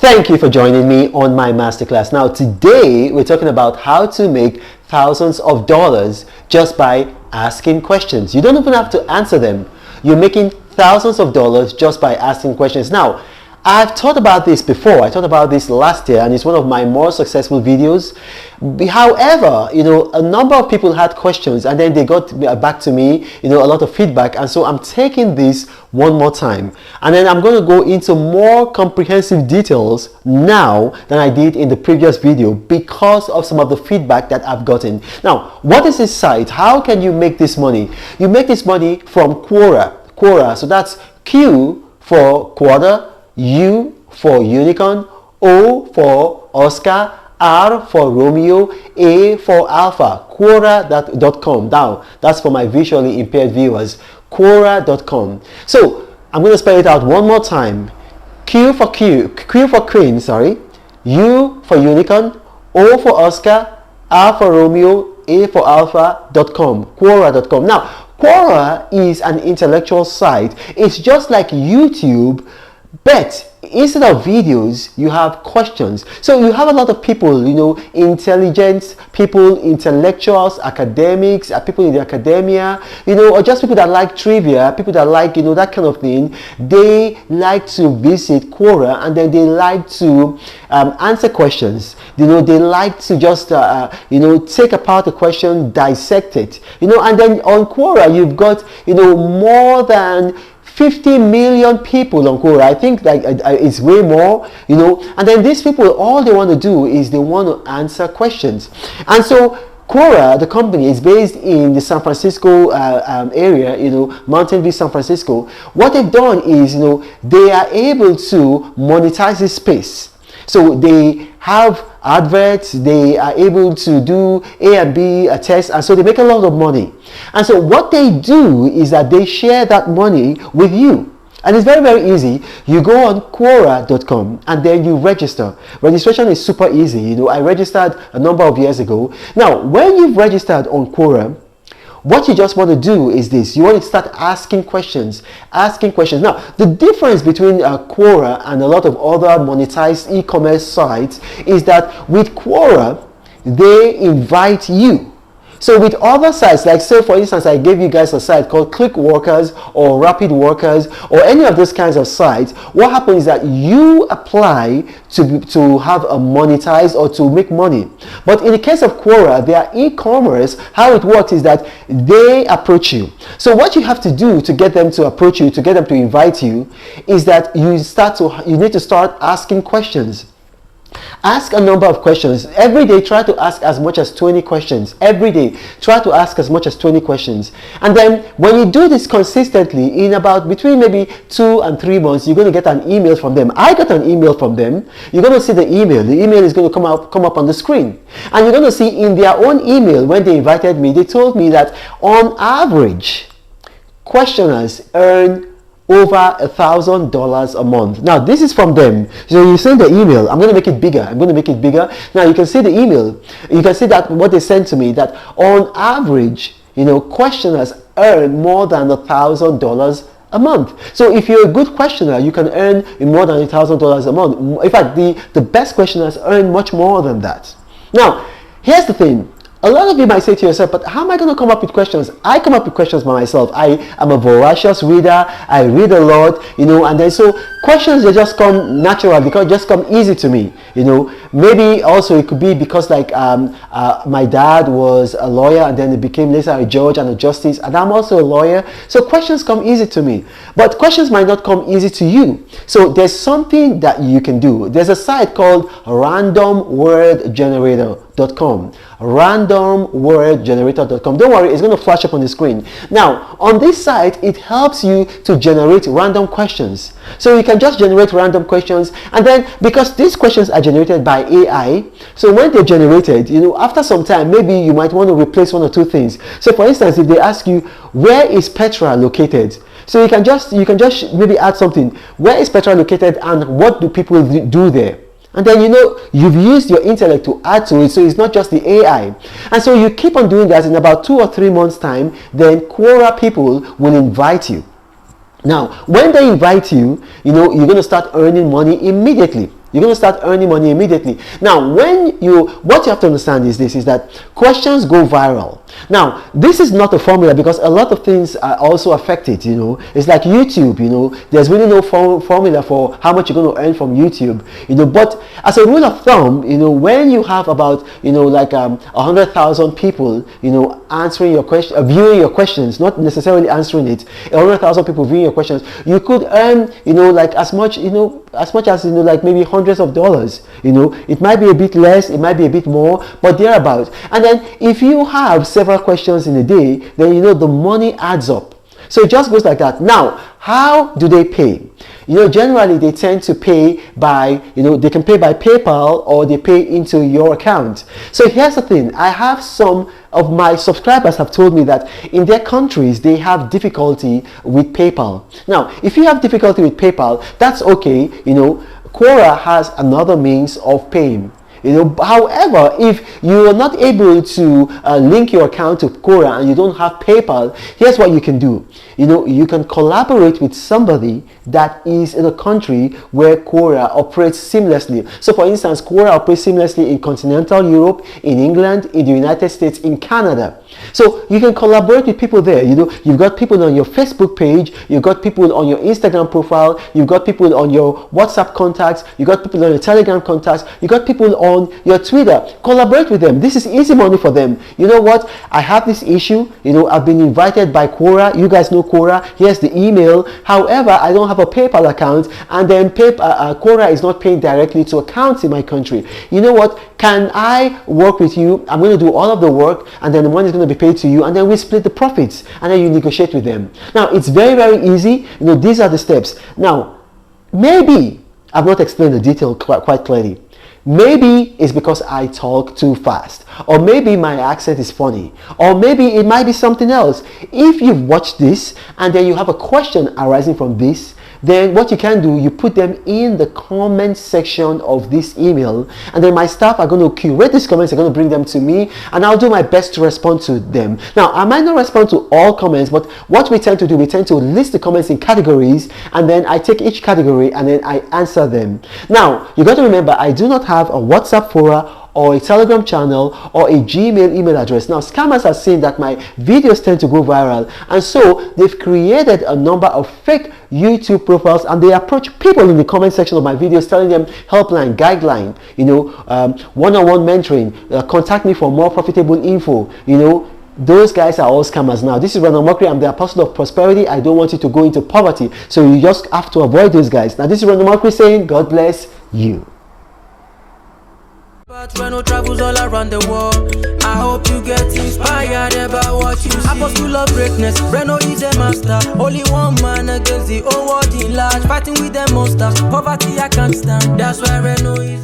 Thank you for joining me on my masterclass. Now today we're talking about how to make thousands of dollars just by asking questions. You don't even have to answer them. You're making thousands of dollars just by asking questions. Now, I've thought about this before. I thought about this last year and it's one of my more successful videos. However, a number of people had questions and then they got back to me, a lot of feedback, and so I'm taking this one more time. And then I'm going to go into more comprehensive details now than I did in the previous video because of some of the feedback that I've gotten. Now, what is this site? How can you make this money? You make this money from Quora. So that's Q for quarter, U for unicorn, O for Oscar, R for Romeo, A for Alpha. Quora.com. Now, that's for my visually impaired viewers. Quora.com. So I'm going to spell it out one more time. Q for Queen, U for unicorn, O for Oscar, R for Romeo, A for Alpha.com. Quora.com. Now, Quora is an intellectual site. It's just like YouTube, but instead of videos, you have questions. So you have a lot of people, intelligent people, intellectuals, academics, people in the academia, or just people that like trivia, people that like, that kind of thing. They like to visit Quora and then they like to answer questions. They like to just, take apart a question, dissect it, and then on Quora, you've got, more than 50 million people on Quora. I think that it's way more, and then these people, all they want to do is they want to answer questions. And so Quora, the company, is based in the San Francisco area, Mountain View, San Francisco. What they've done is, they are able to monetize this space. So they have adverts, they are able to do A and B tests, and so they make a lot of money. And so what they do is that they share that money with you. And it's very, very easy. You go on Quora.com and then you register. Registration is super easy. I registered a number of years ago. Now, when you've registered on Quora, what you just want to do is this. You want to start asking questions. Now, the difference between Quora and a lot of other monetized e-commerce sites is that with Quora, they invite you. So with other sites, like say for instance, I gave you guys a site called Click Workers or Rapid Workers or any of those kinds of sites, what happens is that you apply to have a monetized or to make money. But in the case of Quora, their e-commerce, how it works is that they approach you. So what you have to do to get them to approach you, to get them to invite you, is that you need to start asking questions. Ask a number of questions. Every day, try to ask as much as 20 questions. Every day, try to ask as much as 20 questions. And then when you do this consistently, in about between maybe 2 and 3 months, you're going to get an email from them. I got an email from them. You're going to see the email. The email is going to come up on the screen. And you're going to see in their own email, when they invited me, they told me that on average, questioners earn over $1,000 a month. Now this is from them. So you send the email. I'm going to make it bigger. Now you can see the email. You can see that what they sent to me, that on average, questioners earn more than $1,000 a month. So if you're a good questioner, you can earn more than $1,000 a month. In fact, the best questioners earn much more than that. Now, here's the thing. A lot of you might say to yourself, but how am I going to come up with questions? I come up with questions by myself. I am a voracious reader. I read a lot, and then so questions, they just come natural because just come easy to me, Maybe also it could be because like my dad was a lawyer and then he became later a judge and a justice, and I'm also a lawyer. So questions come easy to me, but questions might not come easy to you. So there's something that you can do. There's a site called randomwordgenerator.com. randomwordgenerator.com. Don't worry, it's going to flash up on the screen. Now, on this site, it helps you to generate random questions. So you can just generate random questions, and then because these questions are generated by AI, so when they're generated, after some time, maybe you might want to replace one or two things. So for instance, if they ask you, where is Petra located? So you can just maybe add something. Where is Petra located and what do people do there? And then you've used your intellect to add to it, so it's not just the AI. And so you keep on doing that. In about 2 or 3 months time, then Quora people will invite you. Now, when they invite you, you're going to start earning money immediately. You're going to start earning money immediately. Now, what you have to understand is this, is that questions go viral. Now, this is not a formula because a lot of things are also affected, you know. It's like YouTube, you know. There's really no formula for how much you're going to earn from YouTube, you know. But as a rule of thumb, you know, when you have about, you know, like 100,000 people, you know, answering your question, viewing your questions, not necessarily answering it, 100,000 people viewing your questions, you could earn, you know, like as much as, you know, like maybe hundreds of dollars, you know. It might be a bit less, it might be a bit more, but thereabouts. And then if you have several questions in a day, then you know the money adds up. So it just goes like that. Now, how do they pay? You know, generally they tend to pay by, you know, they can pay by PayPal or they pay into your account. So here's the thing, I have some of my subscribers have told me that in their countries they have difficulty with PayPal. Now, if you have difficulty with PayPal, that's okay. You know, Quora has another means of paying. You know, however, if you are not able to link your account to Quora and you don't have PayPal, here's what you can do. You know, you can collaborate with somebody that is in a country where Quora operates seamlessly. So for instance, Quora operates seamlessly in continental Europe, in England, in the United States, in Canada. So you can collaborate with people there. You know, you've got people on your Facebook page, you've got people on your Instagram profile, you've got people on your WhatsApp contacts, you've got people on your Telegram contacts, you've got people on your Twitter. Collaborate with them. This is easy money for them. You know what? I have this issue. You know, I've been invited by Quora. You guys know Quora. Here's the email. However, I don't have a PayPal account, and then Quora is not paying directly to accounts in my country. You know what? Can I work with you? I'm going to do all of the work, and then the money is going to be paid to you, and then we split the profits, and then you negotiate with them. Now, it's very, very easy. You know, these are the steps. Now, maybe I've not explained the detail quite clearly. Maybe it's because I talk too fast, or maybe my accent is funny, or maybe it might be something else. If you've watched this and then you have a question arising from this, then what you can do, you put them in the comment section of this email, and then my staff are going to curate these comments, they're going to bring them to me, and I'll do my best to respond to them. Now, I might not respond to all comments, but what we tend to do, we tend to list the comments in categories, and then I take each category and then I answer them. Now, you got to remember, I do not have a WhatsApp forum or a Telegram channel or a Gmail email address. Now, scammers are saying that my videos tend to go viral, and so they've created a number of fake YouTube profiles, and they approach people in the comment section of my videos telling them helpline, guideline, you know, one-on-one mentoring, contact me for more profitable info. You know, those guys are all scammers. Now, this is Ronald Mokri. I'm the apostle of prosperity. I don't want you to go into poverty, so you just have to avoid those guys. Now, this is Ronald Mokri saying, God bless you. But Reno travels all around the world. I hope you get inspired about what you see. Apostle of greatness, Reno is a master. Only one man against the whole world in large. Fighting with the monsters, poverty I can't stand. That's why Reno is